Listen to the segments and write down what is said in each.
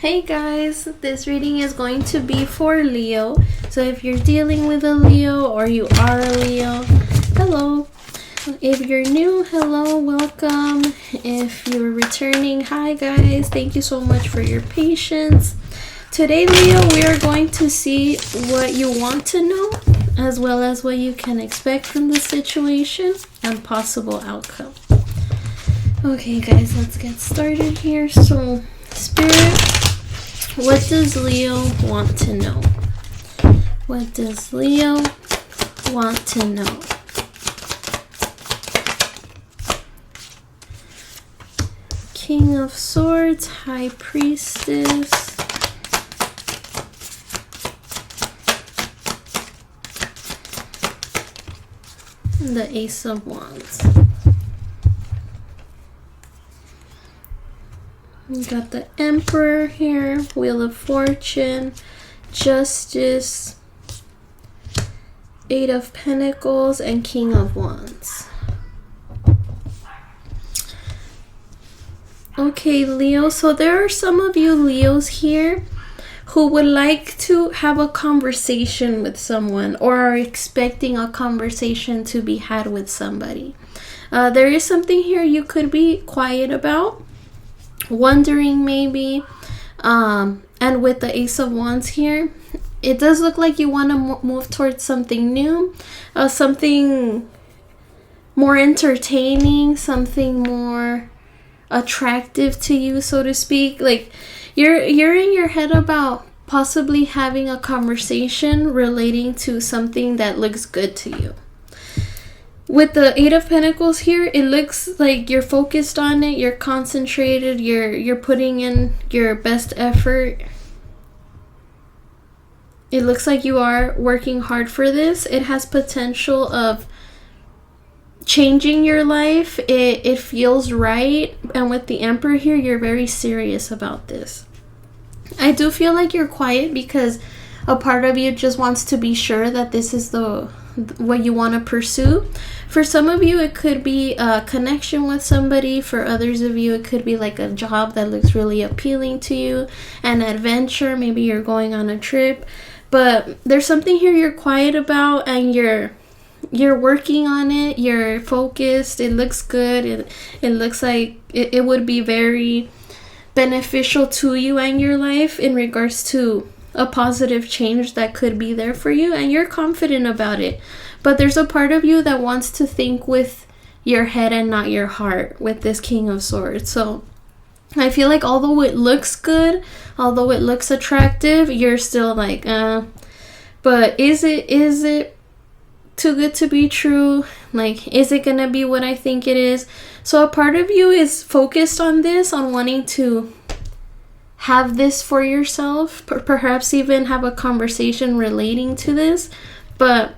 Hey guys, this reading is going to be for Leo. So if you're dealing with a Leo or you are a Leo, hello. If you're new, hello, welcome. If you're returning, hi guys. Thank you so much for your patience. Today, Leo, we are going to see what you want to know, as well as what you can expect from the situation and possible outcome. Okay guys, let's get started here. So, Spirit, what does Leo want to know? What does Leo want to know? King of Swords, High Priestess, and the Ace of Wands. We got the Emperor here, Wheel of Fortune, Justice, Eight of Pentacles, and King of Wands. Okay, Leo, so there are some of you Leos here who would like to have a conversation with someone or are expecting a conversation to be had with somebody. There is something here you could be quiet about, wondering maybe, and with the Ace of Wands here, it does look like you want to move towards something new, something more entertaining, something more attractive to you, so to speak. Like you're in your head about possibly having a conversation relating to something that looks good to you. With the Eight of Pentacles here, it looks like you're focused on it, you're concentrated, you're putting in your best effort. It looks like you are working hard for this. It has potential of changing your life. It feels right. And with the Emperor here, you're very serious about this. I do feel like you're quiet because a part of you just wants to be sure that this is what you want to pursue. For some of you, it could be a connection with somebody. For others of you, it could be like a job that looks really appealing to you, an adventure. Maybe you're going on a trip. But there's something here you're quiet about, and you're working on it. You're focused. It looks good. It looks like it would be very beneficial to you and your life in regards to a positive change that could be there for you, and you're confident about it. But there's a part of you that wants to think with your head and not your heart with this King of Swords. So I feel like although it looks good, although it looks attractive, you're still like, but is it too good to be true? Like, is it gonna be what I think it is? So a part of you is focused on this, on wanting to have this for yourself, perhaps even have a conversation relating to this, but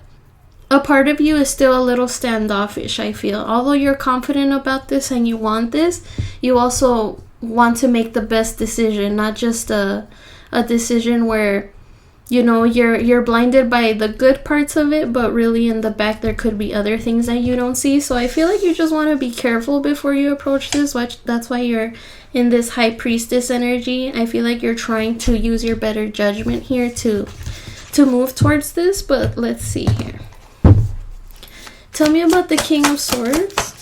a part of you is still a little standoffish, I feel. Although you're confident about this and you want this, you also want to make the best decision, not just a decision where, you know, you're blinded by the good parts of it, but really in the back there could be other things that you don't see. So I feel like you just want to be careful before you approach this. That's why you're in this High Priestess energy. I feel like you're trying to use your better judgment here to move towards this. But let's see here. Tell me about the King of Swords.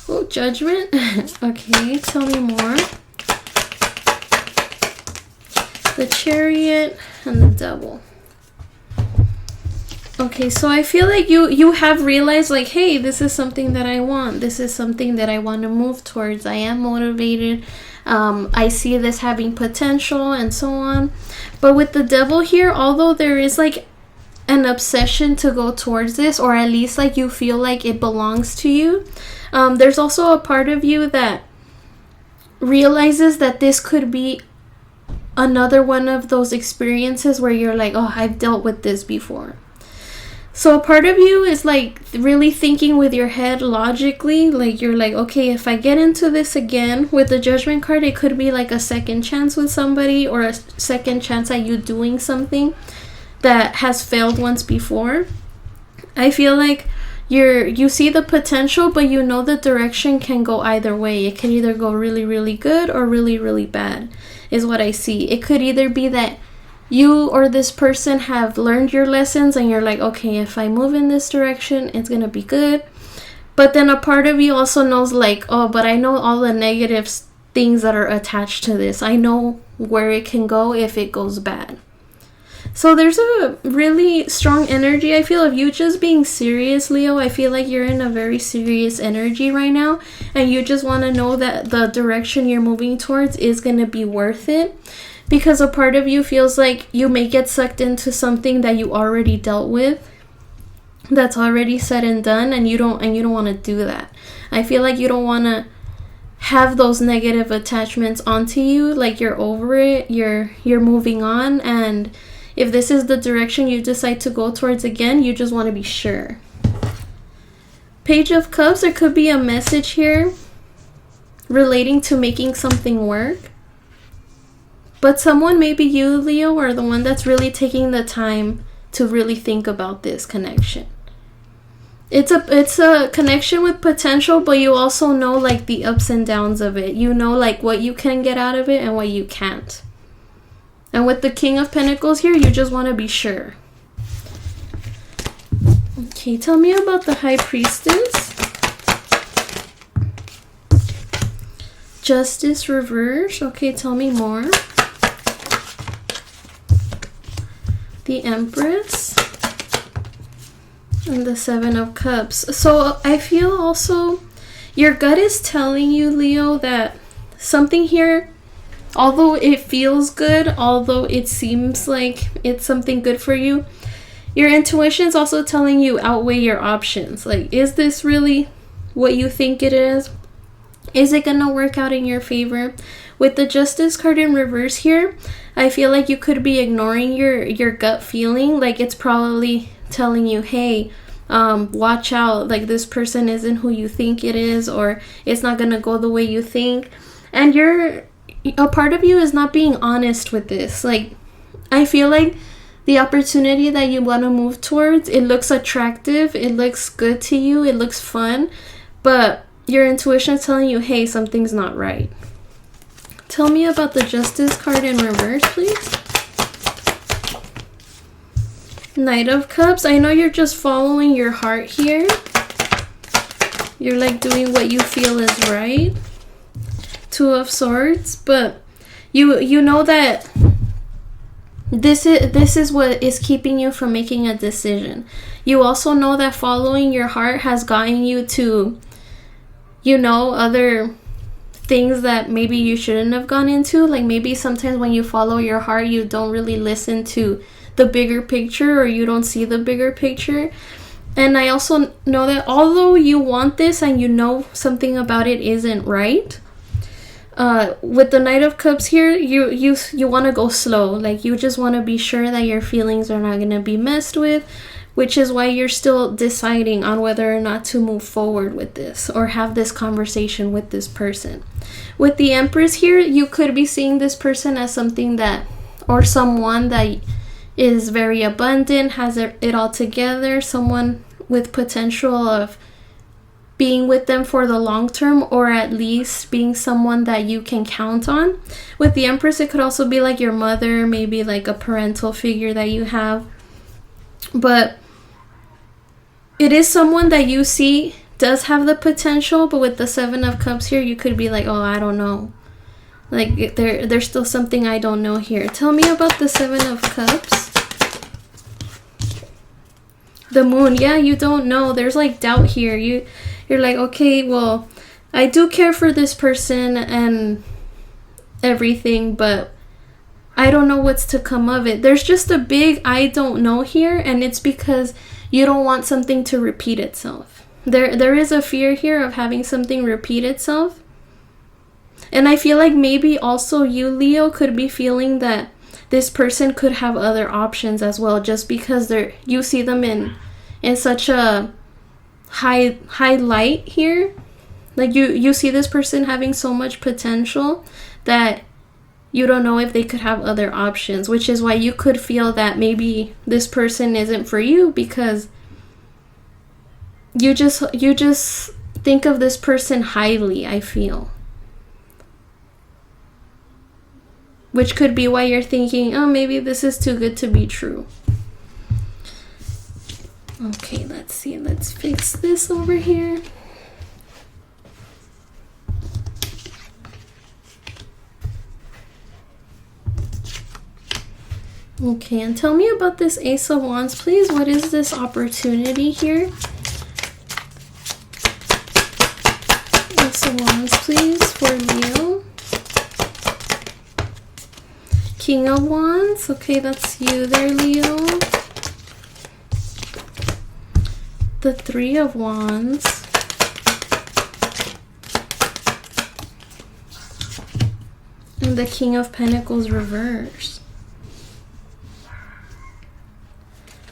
Oh, Judgment. Okay, tell me more. The Chariot and the Devil. Okay, so I feel like you have realized, like, hey, this is something that I want. This is something that I want to move towards. I am motivated. I see this having potential and so on. But with the Devil here, although there is like an obsession to go towards this, or at least like you feel like it belongs to you, there's also a part of you that realizes that this could be another one of those experiences where you're like, oh, I've dealt with this before. So a part of you is like really thinking with your head logically, like you're like, okay, if I get into this again, with the Judgment card, it could be like a second chance with somebody, or a second chance at you doing something that has failed once before. I feel like you see the potential, but you know the direction can go either way. It can either go really, really good or really, really bad, is what I see. It could either be that you or this person have learned your lessons and you're like, okay, if I move in this direction, it's gonna be good. But then a part of you also knows like, oh, but I know all the negative things that are attached to this. I know where it can go if it goes bad. So there's a really strong energy, I feel, of you just being serious, Leo. I feel like you're in a very serious energy right now, and you just want to know that the direction you're moving towards is going to be worth it, because a part of you feels like you may get sucked into something that you already dealt with, that's already said and done, and you don't want to do that. I feel like you don't want to have those negative attachments onto you. Like, you're over it, you're moving on, and if this is the direction you decide to go towards again, you just want to be sure. Page of Cups, there could be a message here relating to making something work. But someone, maybe you, Leo, are the one that's really taking the time to really think about this connection. It's a connection with potential, but you also know like the ups and downs of it. You know like what you can get out of it and what you can't. And with the King of Pentacles here, you just want to be sure. Okay, tell me about the High Priestess. Justice reverse. Okay, tell me more. The Empress. And the Seven of Cups. So I feel also your gut is telling you, Leo, that something here, although it feels good, although it seems like it's something good for you, your intuition is also telling you outweigh your options. Like, is this really what you think it is? Is it gonna work out in your favor? With the Justice card in reverse here, I feel like you could be ignoring your gut feeling. Like, it's probably telling you, hey, watch out, like this person isn't who you think it is, or it's not gonna go the way you think. And a part of you is not being honest with this. Like, I feel like the opportunity that you want to move towards, it looks attractive, it looks good to you, it looks fun, but your intuition is telling you, hey, something's not right. Tell me about the Justice card in reverse, please. Knight of Cups. I know you're just following your heart here. You're like doing what you feel is right. Two of Swords, but you know that this is what is keeping you from making a decision. You also know that following your heart has gotten you to, other things that maybe you shouldn't have gone into. Like, maybe sometimes when you follow your heart, you don't really listen to the bigger picture, or you don't see the bigger picture. And I also know that although you want this and you know something about it isn't right, with the Knight of Cups here, you want to go slow. Like, you just want to be sure that your feelings are not going to be messed with, which is why you're still deciding on whether or not to move forward with this or have this conversation with this person. With the Empress here, you could be seeing this person as something that, or someone that is very abundant, has it all together, someone with potential of being with them for the long term, or at least being someone that you can count on. With the Empress, it could also be like your mother, maybe like a parental figure that you have. But it is someone that you see does have the potential, but with the Seven of Cups here, you could be like, oh, I don't know. Like, there's still something I don't know here. Tell me about the Seven of Cups. The Moon. Yeah, you don't know. There's like doubt here. You're like, okay, well, I do care for this person and everything, but I don't know what's to come of it. There's just a big I don't know here, and it's because you don't want something to repeat itself. There is a fear here of having something repeat itself. And I feel like maybe also you, Leo, could be feeling that this person could have other options as well, just because you see them in such a high light here. Like, you see this person having so much potential that you don't know if they could have other options, which is why you could feel that maybe this person isn't for you, because you just think of this person highly, I feel. Which could be why you're thinking, oh, maybe this is too good to be true. Okay, let's see. Let's fix this over here. Okay, and tell me about this Ace of Wands, please. What is this opportunity here? Ace of Wands, please, for Leo. King of Wands. Okay, that's you there, Leo. The Three of Wands. And the King of Pentacles reverse.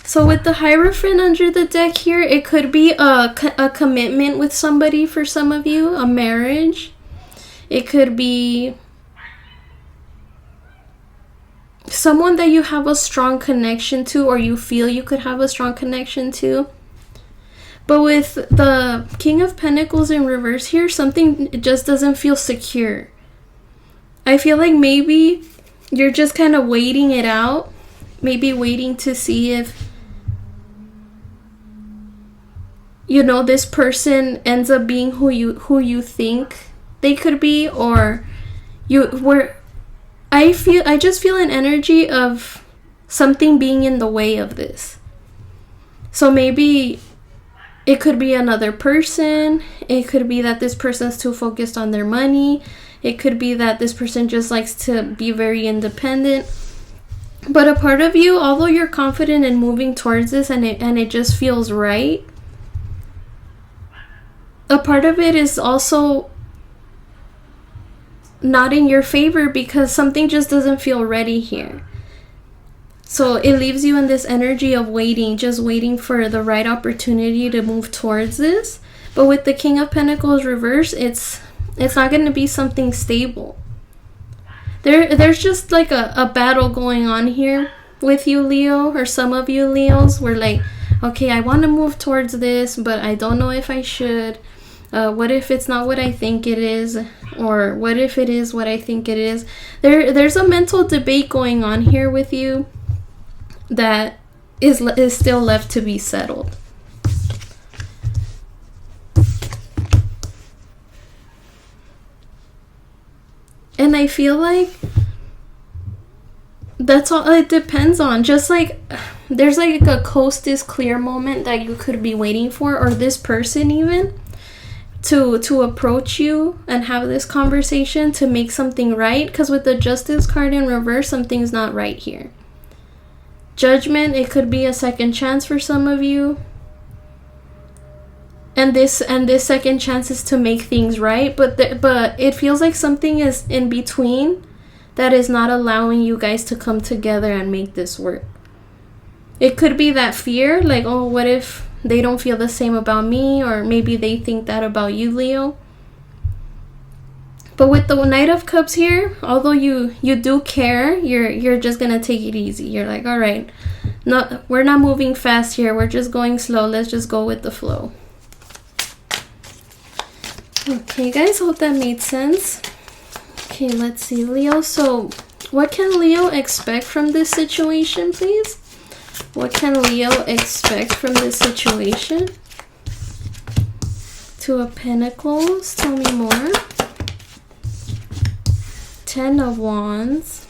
So with the Hierophant under the deck here, it could be a commitment with somebody for some of you, a marriage. It could be someone that you have a strong connection to, or you feel you could have a strong connection to. But with the King of Pentacles in reverse here, something just doesn't feel secure. I feel like maybe you're just kind of waiting it out. Maybe waiting to see if, you know, this person ends up being who you think they could be, or I just feel an energy of something being in the way of this. So maybe it could be another person. It could be that this person's too focused on their money. It could be that this person just likes to be very independent. But a part of you, although you're confident in moving towards this and it just feels right, a part of it is also not in your favor because something just doesn't feel ready here. So it leaves you in this energy of waiting, just waiting for the right opportunity to move towards this. But with the King of Pentacles reverse, it's not going to be something stable. There's just like a battle going on here with you, Leo, or some of you Leos. We're like, okay, I want to move towards this, but I don't know if I should. What if it's not what I think it is? Or what if it is what I think it is? There's a mental debate going on here with you that is still left to be settled. And I feel like that's all it depends on. Just like there's like a coast is clear moment that you could be waiting for, or this person even to approach you and have this conversation to make something right. Because with the Justice card in reverse, something's not right here. Judgment, it could be a second chance for some of you. And this second chance is to make things right, but it feels like something is in between that is not allowing you guys to come together and make this work. It could be that fear, like, oh, what if they don't feel the same about me, or maybe they think that about you, Leo. But with the Knight of Cups here, although you do care, you're just gonna take it easy. You're like, all right, no, we're not moving fast here. We're just going slow. Let's just go with the flow. Okay, guys, hope that made sense. Okay, let's see, Leo. So, what can Leo expect from this situation, please? What can Leo expect from this situation? Two of Pentacles, tell me more. Ten of Wands.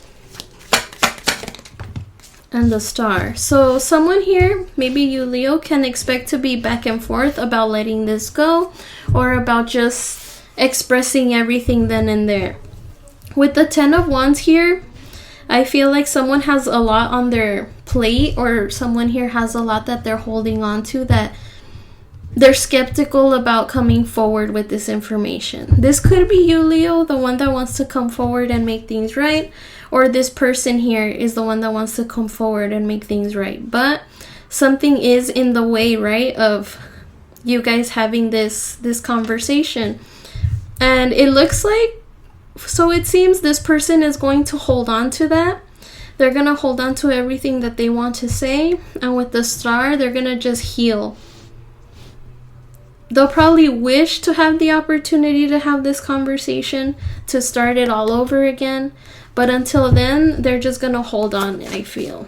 And the Star. So someone here, maybe you, Leo, can expect to be back and forth about letting this go, or about just expressing everything then and there. With the Ten of Wands here, I feel like someone has a lot on their plate, or someone here has a lot that they're holding on to, that they're skeptical about coming forward with this information. This could be you, Leo, the one that wants to come forward and make things right, or this person here is the one that wants to come forward and make things right. But something is in the way, right, of you guys having this conversation. And it looks like, so it seems this person is going to hold on to that. They're going to hold on to everything that they want to say. And with the Star, they're going to just heal. they'll probably wish to have the opportunity to have this conversation, to start it all over again. But until then, they're just going to hold on, I feel.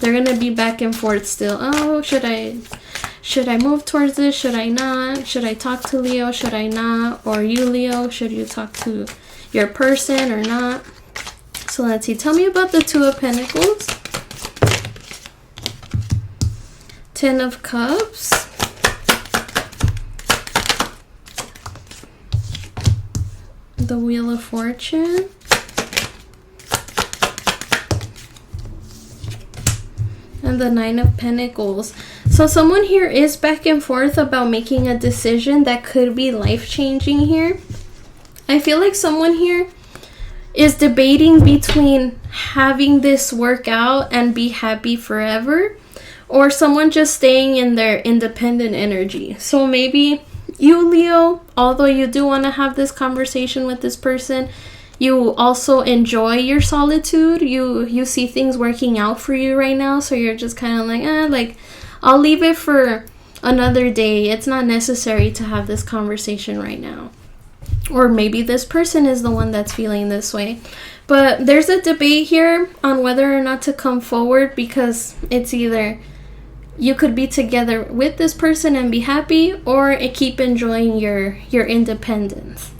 They're going to be back and forth still. Oh, should I move towards this? Should I not? Should I talk to Leo? Should I not? Or you, Leo, should you talk to your person or not? So let's see. Tell me about the Two of Pentacles. Ten of Cups. The Wheel of Fortune. And the Nine of Pentacles. So someone here is back and forth about making a decision that could be life-changing here. I feel like someone here is debating between having this work out and be happy forever, or someone just staying in their independent energy. So maybe you, Leo, although you do want to have this conversation with this person, you also enjoy your solitude. You see things working out for you right now, so you're just kind of like, I'll leave it for another day. It's not necessary to have this conversation right now. Or maybe this person is the one that's feeling this way. But there's a debate here on whether or not to come forward, because it's either you could be together with this person and be happy, or keep enjoying your independence.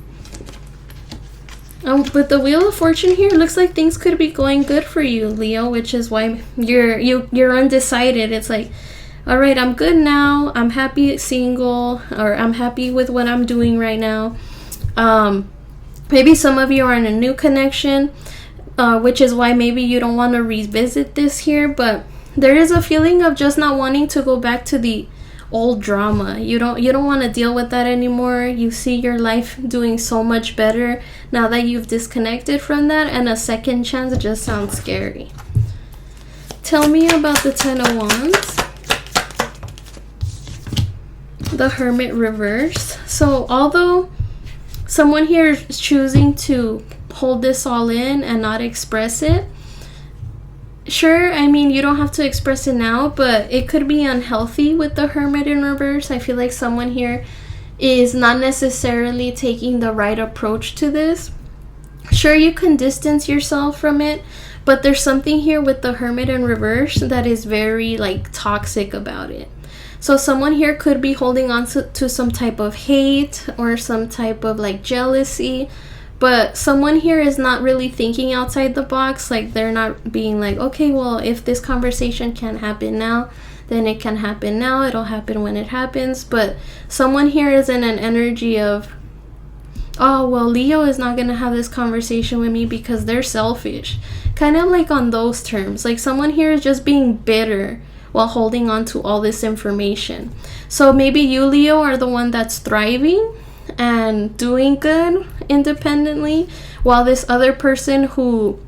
With the Wheel of Fortune here, it looks like things could be going good for you, Leo, which is why you're undecided. It's like, all right, I'm good now. I'm happy single, or I'm happy with what I'm doing right now. Maybe some of you are in a new connection, which is why maybe you don't want to revisit this here, but there is a feeling of just not wanting to go back to the old drama. You don't want to deal with that anymore. You see your life doing so much better now that you've disconnected from that, and a second chance just sounds scary. Tell me about the Ten of Wands. The Hermit reverse. So although someone here is choosing to hold this all in and not express it, sure, I mean, you don't have to express it now, but it could be unhealthy with the Hermit in reverse. I feel like someone here is not necessarily taking the right approach to this. Sure, you can distance yourself from it, but there's something here with the Hermit in reverse that is very toxic about it. So someone here could be holding on to some type of hate or some type of jealousy. But someone here is not really thinking outside the box. They're not being okay, well, if this conversation can't happen now, then it can happen now. It'll happen when it happens. But someone here is in an energy of, oh, well, Leo is not going to have this conversation with me because they're selfish. Kind of on those terms. Someone here is just being bitter while holding on to all this information. So maybe you, Leo, are the one that's thriving and doing good independently, while this other person who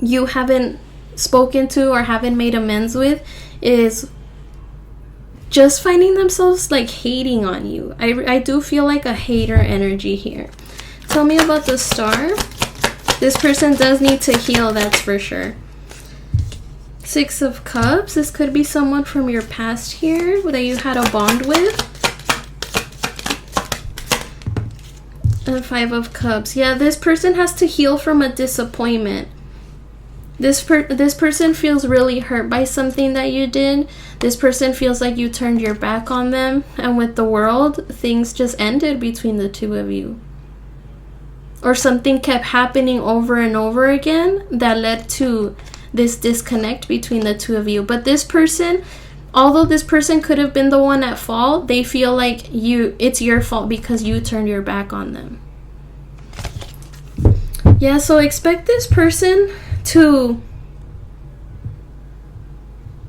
you haven't spoken to or haven't made amends with is just finding themselves hating on you. I do feel a hater energy here. Tell me about the Star. This person does need to heal, that's for sure. Six of Cups. This could be someone from your past here that you had a bond with. And Five of Cups. Yeah, this person has to heal from a disappointment. This person feels really hurt by something that you did. This person feels like you turned your back on them. And with the World, things just ended between the two of you. Or something kept happening over and over again that led to this disconnect between the two of you. But this person, although this person could have been the one at fault, they feel like it's your fault because you turned your back on them. Yeah, so expect this person to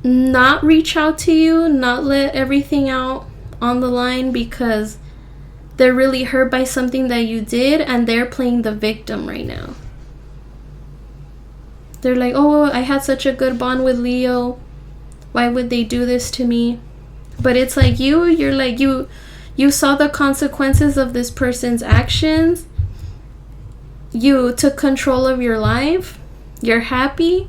not reach out to you, not let everything out on the line because they're really hurt by something that you did and they're playing the victim right now. They're like, oh, I had such a good bond with Leo. Why would they do this to me? But it's you're you saw the consequences of this person's actions. You took control of your life. You're happy.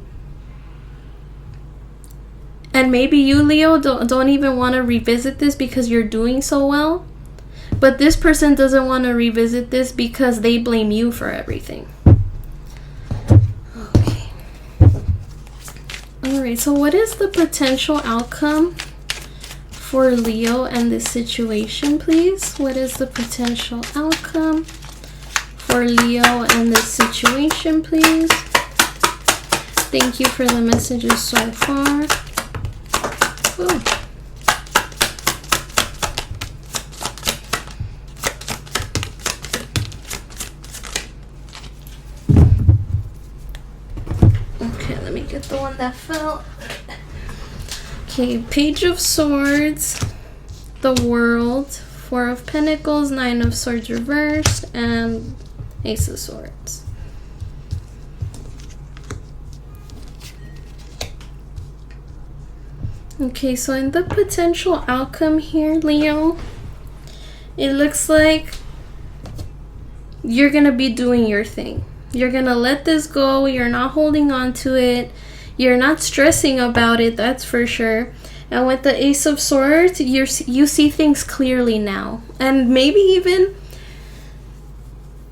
And maybe you, Leo, don't even want to revisit this because you're doing so well. But this person doesn't want to revisit this because they blame you for everything. Okay. Alright, so what is the potential outcome for Leo and this situation, please? What is the potential outcome for Leo and this situation, please? Thank you for the messages so far. Ooh. Okay, let me get the one that fell. Okay, Page of Swords, the World, Four of Pentacles, Nine of Swords reversed, and Ace of Swords. Okay, so in the potential outcome here, Leo, it looks like you're gonna be doing your thing. You're gonna let this go. You're not holding on to it. You're not stressing about it, that's for sure. And with the Ace of Swords, you see things clearly now. And maybe even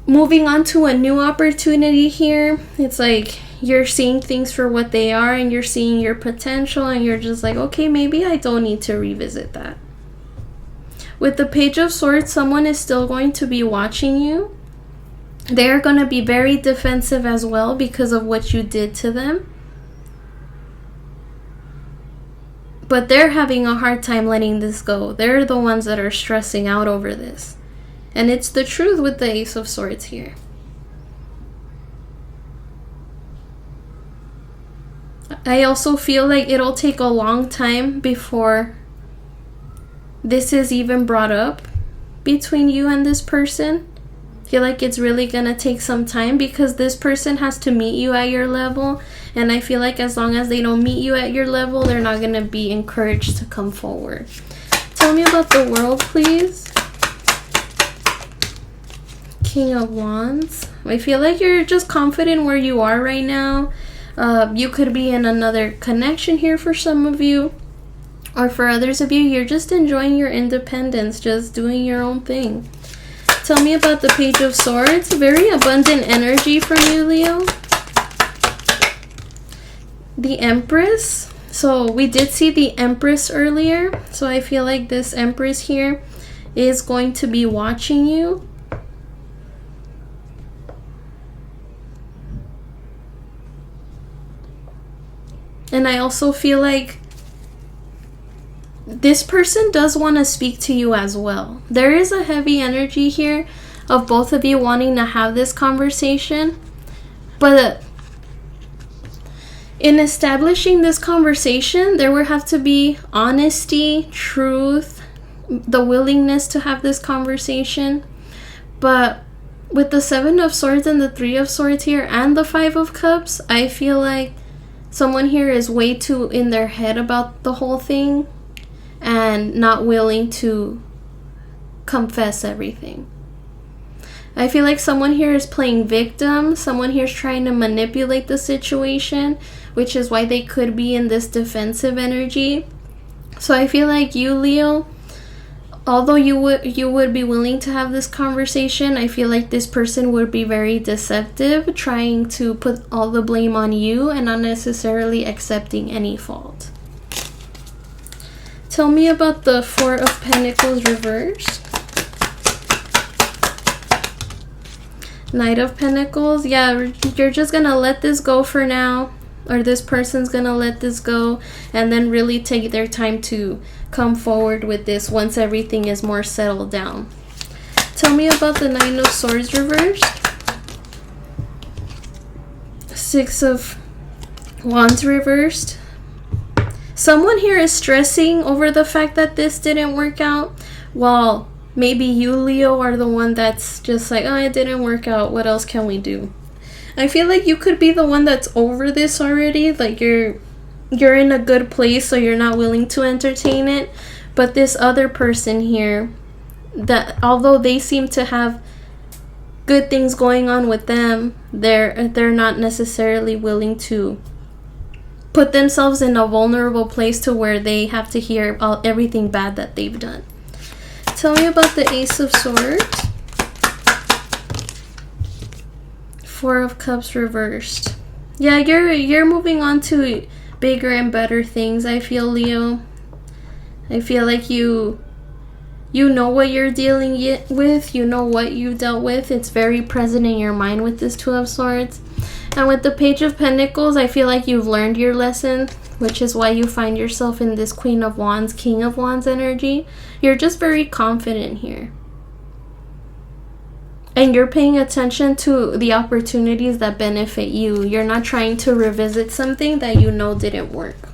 moving on to a new opportunity here. It's like you're seeing things for what they are and you're seeing your potential and you're just like, okay, maybe I don't need to revisit that. With the Page of Swords, someone is still going to be watching you. They're going to be very defensive as well because of what you did to them. But they're having a hard time letting this go. They're the ones that are stressing out over this. And it's the truth with the Ace of Swords here. I also feel like it'll take a long time before this is even brought up between you and this person. I feel like it's really gonna take some time because this person has to meet you at your level, and I feel like as long as they don't meet you at your level, they're not gonna be encouraged to come forward. Tell me about the World, please. King of Wands. I feel like you're just confident where you are right now. You could be in another connection here for some of you, or for others of you, you're just enjoying your independence, just doing your own thing. Tell me about the Page of Swords. Very abundant energy from you, Leo. The Empress. So we did see the Empress earlier. So I feel like this Empress here is going to be watching you. And I also feel like this person does want to speak to you as well. There is a heavy energy here of both of you wanting to have this conversation. But in establishing this conversation, there will have to be honesty, truth, the willingness to have this conversation. But with the Seven of Swords and the Three of Swords here and the Five of Cups, I feel like someone here is way too in their head about the whole thing and not willing to confess everything. I feel like someone here is playing victim. Someone here is trying to manipulate the situation, which is why they could be in this defensive energy. So I feel like you, Leo, although you would be willing to have this conversation, I feel like this person would be very deceptive, trying to put all the blame on you and not necessarily accepting any fault. Tell me about the Four of Pentacles reversed. Knight of Pentacles. Yeah, you're just gonna let this go for now, or this person's gonna let this go and then really take their time to come forward with this once everything is more settled down. Tell me about the Nine of Swords reversed. Six of Wands reversed. Someone here is stressing over the fact that this didn't work out, while maybe you, Leo, are the one that's just like, oh, it didn't work out, what else can we do? I feel like you could be the one that's over this already, like you're in a good place, so you're not willing to entertain it. But this other person here, that although they seem to have good things going on with them, they're not necessarily willing to put themselves in a vulnerable place to where they have to hear everything bad that they've done. Tell me about the Ace of Swords. Four of Cups reversed. Yeah, you're moving on to bigger and better things, I feel, Leo. I feel like you know what you're dealing with. You know what you dealt with. It's very present in your mind with this Two of Swords. And with the Page of Pentacles, I feel like you've learned your lesson, which is why you find yourself in this Queen of Wands, King of Wands energy. You're just very confident here. And you're paying attention to the opportunities that benefit you. You're not trying to revisit something that you know didn't work.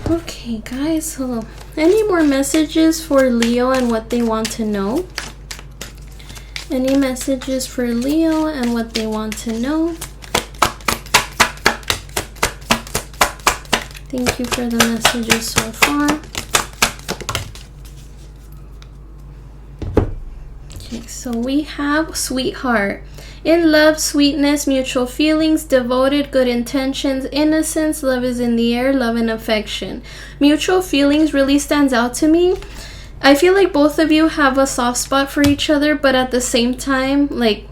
Okay, guys. So, any more messages for Leo and what they want to know? Any messages for Leo and what they want to know? Thank you for the messages so far. Okay, so we have Sweetheart. In love, sweetness, mutual feelings, devoted, good intentions, innocence, love is in the air, love and affection. Mutual feelings really stands out to me. I feel like both of you have a soft spot for each other, but at the same time, like,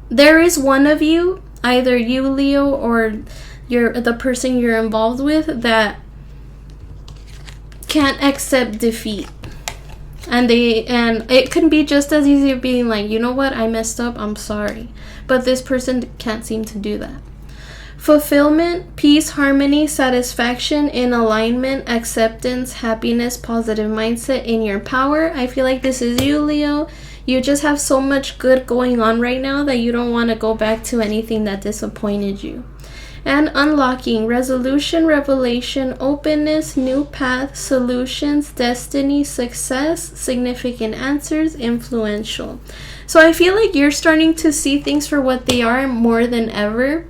there is one of you, either you, Leo, or the person you're involved with, that can't accept defeat. And it can be just as easy of being like, you know what, I messed up, I'm sorry. But this person can't seem to do that. Fulfillment, peace, harmony, satisfaction, in alignment, acceptance, happiness, positive mindset, in your power. I feel like this is you, Leo. You just have so much good going on right now that you don't want to go back to anything that disappointed you. And unlocking, resolution, revelation, openness, new path, solutions, destiny, success, significant answers, influential. So I feel like you're starting to see things for what they are more than ever.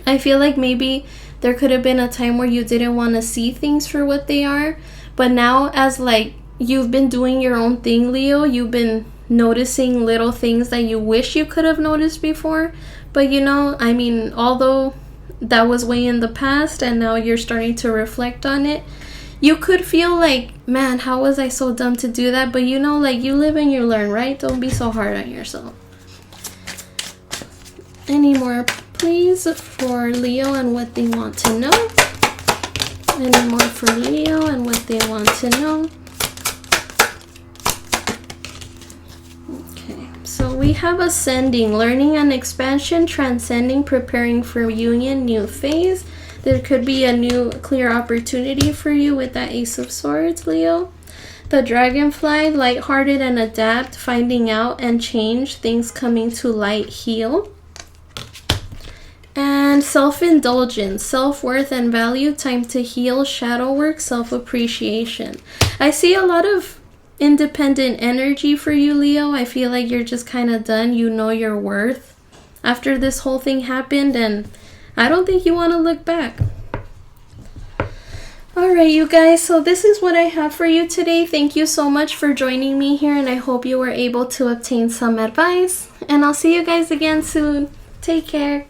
I feel like maybe there could have been a time where you didn't want to see things for what they are. But now, as like you've been doing your own thing, Leo, you've been noticing little things that you wish you could have noticed before. But you know, I mean, although that was way in the past and now you're starting to reflect on it, you could feel like, man, how was I so dumb to do that? But you know, like, you live and you learn, right? Don't be so hard on yourself. Any more, please, for Leo and what they want to know? Any more for Leo and what they want to know? Okay, so we have ascending, learning and expansion, transcending, preparing for union, new phase. There could be a new clear opportunity for you with that Ace of Swords, Leo. The dragonfly, lighthearted and adapt, finding out and change, things coming to light, heal. And self-indulgence, self-worth and value, time to heal, shadow work, self-appreciation. I see a lot of independent energy for you, Leo. I feel like you're just kind of done. You know your worth after this whole thing happened, and I don't think you want to look back. Alright, you guys, so this is what I have for you today. Thank you so much for joining me here, and I hope you were able to obtain some advice. And I'll see you guys again soon. Take care.